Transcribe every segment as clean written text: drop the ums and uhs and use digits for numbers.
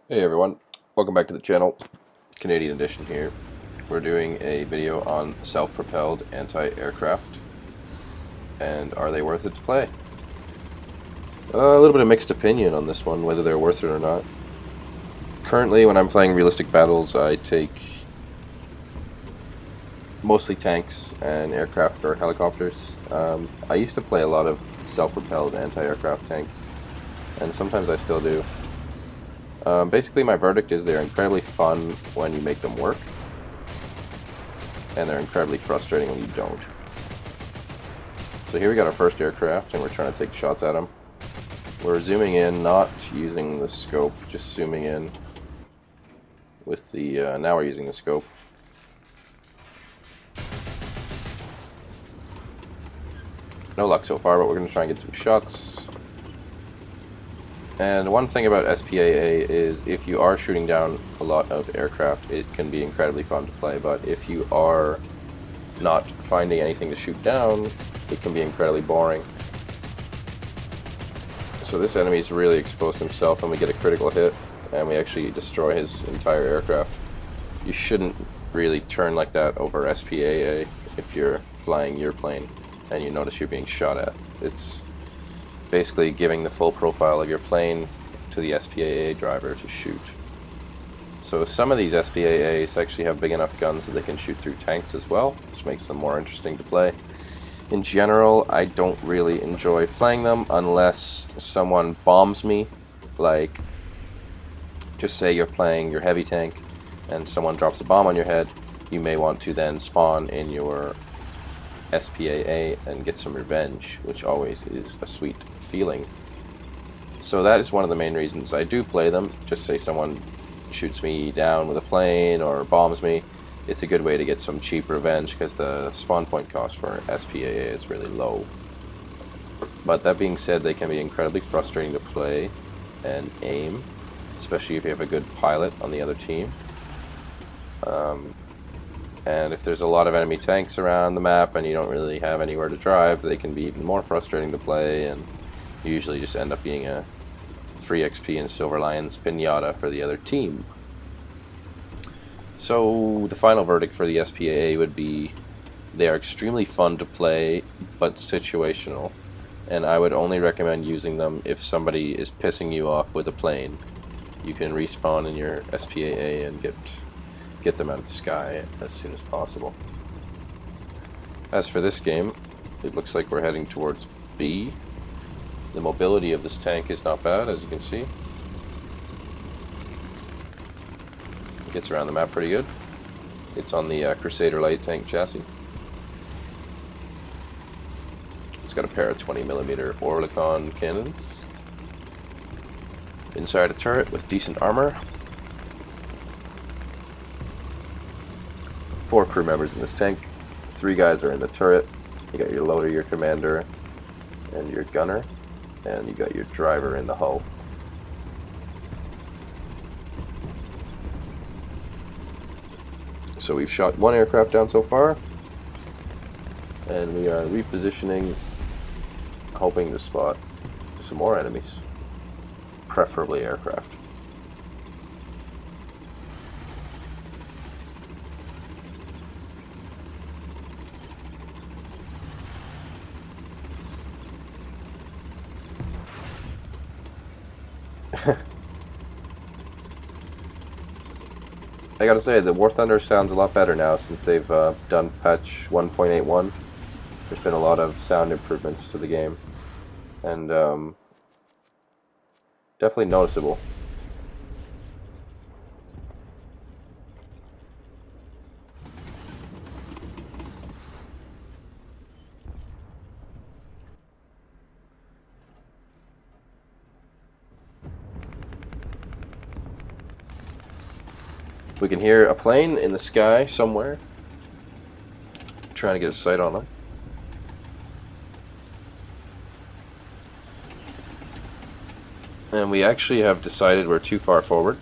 Hey everyone, welcome back to the channel. Canadian edition here. We're doing a video on self-propelled anti-aircraft and are they worth it to play? A little bit of mixed opinion on this one, whether they're worth it or not. Currently, when I'm playing realistic battles, I take mostly tanks and aircraft or helicopters. I used to play a lot of self-propelled anti-aircraft tanks, and sometimes I still do. Basically, my verdict is they're incredibly fun when you make them work, and they're incredibly frustrating when you don't. So here we got our first aircraft, and we're trying to take shots at them. We're zooming in, not using the scope, just zooming in with the, now we're using the scope. No luck so far, but we're going to try and get some shots. And one thing about SPAA is if you are shooting down a lot of aircraft, it can be incredibly fun to play, but if you are not finding anything to shoot down, it can be incredibly boring. So this enemy's really exposed himself, and we get a critical hit, and we actually destroy his entire aircraft. You shouldn't really turn like that over SPAA if you're flying your plane and you notice you're being shot at. It's basically giving the full profile of your plane to the SPAA driver to shoot. So some of these SPAAs actually have big enough guns that they can shoot through tanks as well, which makes them more interesting to play. In general, I don't really enjoy playing them unless someone bombs me, like just say you're playing your heavy tank and someone drops a bomb on your head. You may want to then spawn in your SPAA and get some revenge, which always is a sweet feeling. So that is one of the main reasons I do play them. Just say someone shoots me down with a plane or bombs me, it's a good way to get some cheap revenge because the spawn point cost for SPAA is really low. But that being said, they can be incredibly frustrating to play and aim, especially if you have a good pilot on the other team. And if there's a lot of enemy tanks around the map and you don't really have anywhere to drive, they can be even more frustrating to play, and you usually just end up being a free XP and Silver Lions pinata for the other team. So the final verdict for the SPAA would be they are extremely fun to play, but situational, and I would only recommend using them if somebody is pissing you off with a plane. You can respawn in your SPAA and get them out of the sky as soon as possible. As for this game, it looks like we're heading towards B. The mobility of this tank is not bad, as you can see. It gets around the map pretty good. It's on the Crusader light tank chassis. It's got a pair of 20mm Oerlikon cannons. Inside a turret with decent armor. 4 crew members in this tank. 3 guys are in the turret. You got your loader, your commander, and your gunner, and you got your driver in the hull. So we've shot 1 aircraft down so far, and we are repositioning, hoping to spot some more enemies, preferably aircraft. I gotta say, the War Thunder sounds a lot better now since they've done patch 1.81. There's been a lot of sound improvements to the game, and definitely noticeable. We can hear a plane in the sky somewhere. Trying to get a sight on them. And we actually have decided we're too far forward,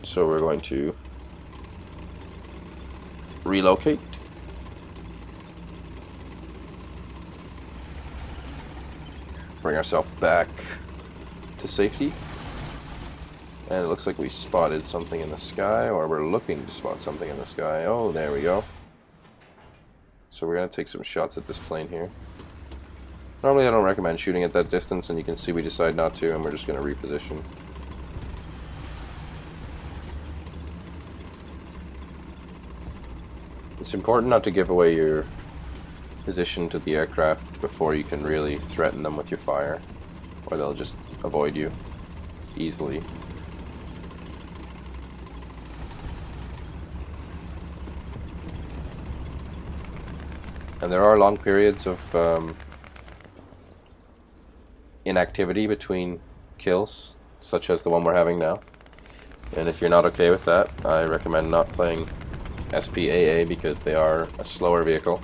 so we're going to relocate. Bring ourselves back to safety. And it looks like we spotted something in the sky, or we're looking to spot something in the sky. Oh, there we go. So we're going to take some shots at this plane here. Normally I don't recommend shooting at that distance, and you can see we decide not to, and we're just going to reposition. It's important not to give away your position to the aircraft before you can really threaten them with your fire, or they'll just avoid you easily. And there are long periods of inactivity between kills, such as the one we're having now. And if you're not okay with that, I recommend not playing SPAA, because they are a slower vehicle,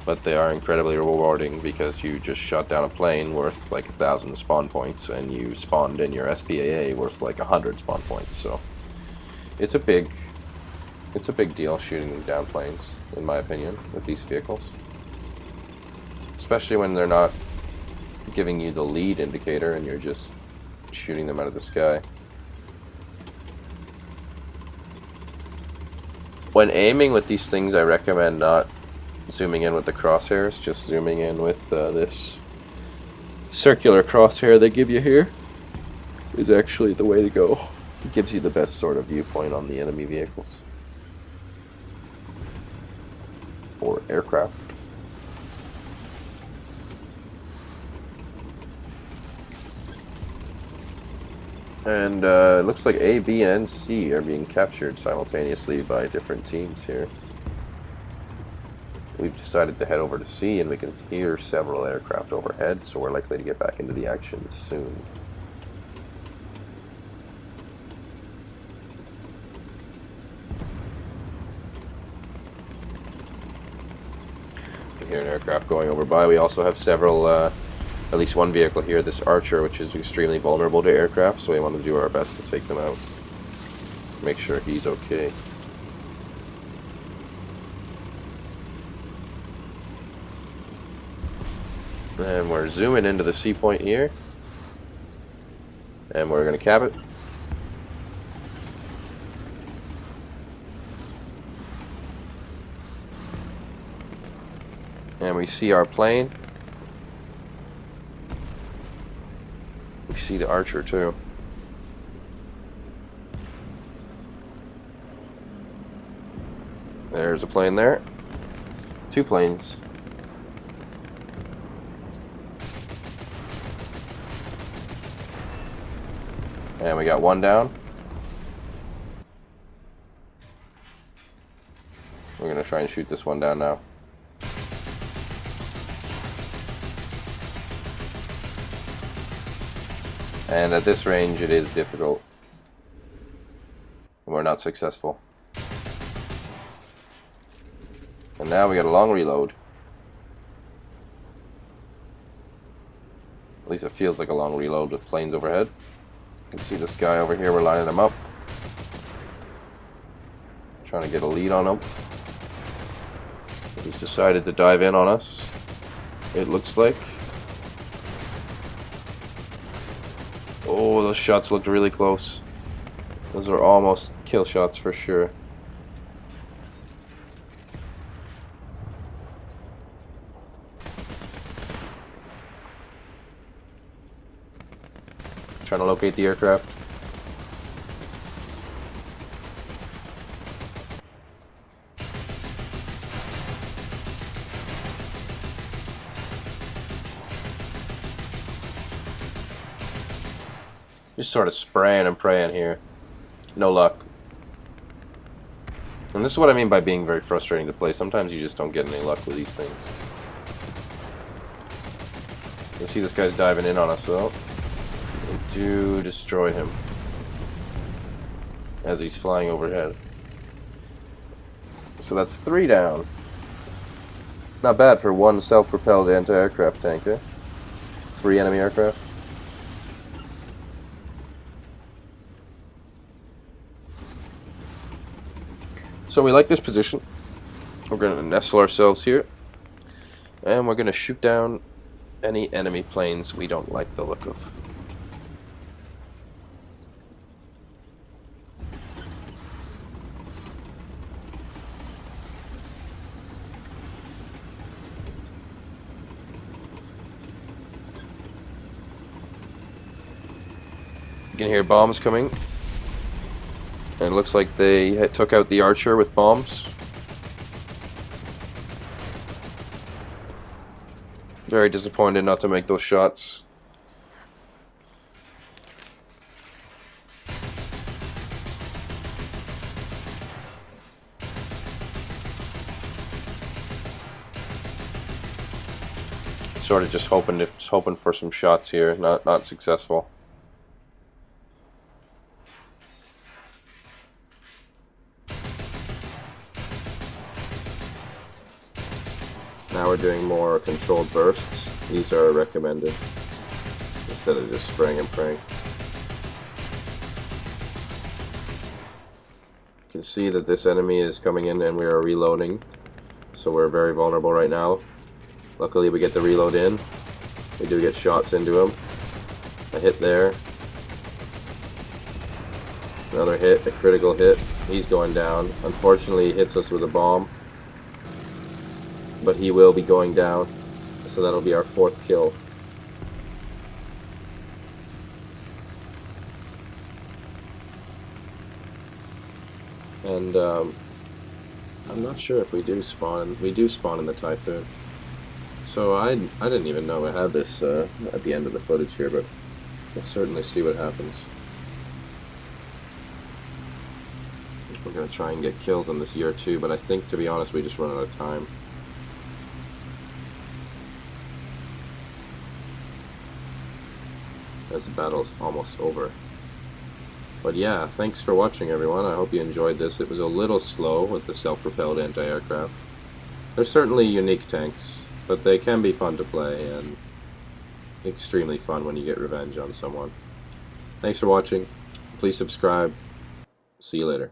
but they are incredibly rewarding because you just shot down a plane worth like 1,000 spawn points, and you spawned in your SPAA worth like 100 spawn points. So it's a big deal shooting down planes, in my opinion, with these vehicles, especially when they're not giving you the lead indicator and you're just shooting them out of the sky. When aiming with these things, I recommend not zooming in with the crosshairs, just zooming in with this circular crosshair they give you here is actually the way to go. It gives you the best sort of viewpoint on the enemy vehicles or aircraft. And it looks like A, B, and C are being captured simultaneously by different teams here. We've decided to head over to C, and we can hear several aircraft overhead, so we're likely to get back into the action soon. We hear an aircraft going over by. We also have several at least one vehicle here, this Archer, which is extremely vulnerable to aircraft, so we want to do our best to take them out. Make sure he's okay. And we're zooming into the C point here. And we're going to cap it. And we see our plane. We see the Archer too. There's a plane there. Two planes. And we got one down. We're going to try and shoot this one down now. And at this range it is difficult. We're not successful. And now we got a long reload. At least it feels like a long reload with planes overhead. You can see this guy over here, we're lining him up. Trying to get a lead on him. He's decided to dive in on us, it looks like. Oh, those shots looked really close. Those are almost kill shots for sure. Trying to locate the aircraft. Just sort of spraying and praying here. No luck. And this is what I mean by being very frustrating to play. Sometimes you just don't get any luck with these things. You see this guy's diving in on us though. We do destroy him as he's flying overhead. So that's 3 down. Not bad for one self-propelled anti-aircraft tanker. 3 enemy aircraft. So we like this position. We're going to nestle ourselves here. And we're going to shoot down any enemy planes we don't like the look of. You can hear bombs coming. And it looks like they took out the archer with bombs. Very disappointed not to make those shots. Sort of just hoping for some shots here, not successful. Now we're doing more controlled bursts. These are recommended instead of just spraying and praying. You can see that this enemy is coming in and we are reloading, so we're very vulnerable right now. Luckily we get the reload in. We do get shots into him. A hit there. Another hit, a critical hit. He's going down. Unfortunately he hits us with a bomb. But he will be going down. So that'll be our 4th kill. And I'm not sure if we do spawn. We do spawn in the Typhoon. So I didn't even know I had this at the end of the footage here, but we'll certainly see what happens. We're going to try and get kills on this year too, but I think, to be honest, we just run out of time. As the battle's almost over. But yeah, thanks for watching everyone. I hope you enjoyed this. It was a little slow with the self-propelled anti-aircraft. They're certainly unique tanks, but they can be fun to play and extremely fun when you get revenge on someone. Thanks for watching. Please subscribe. See you later.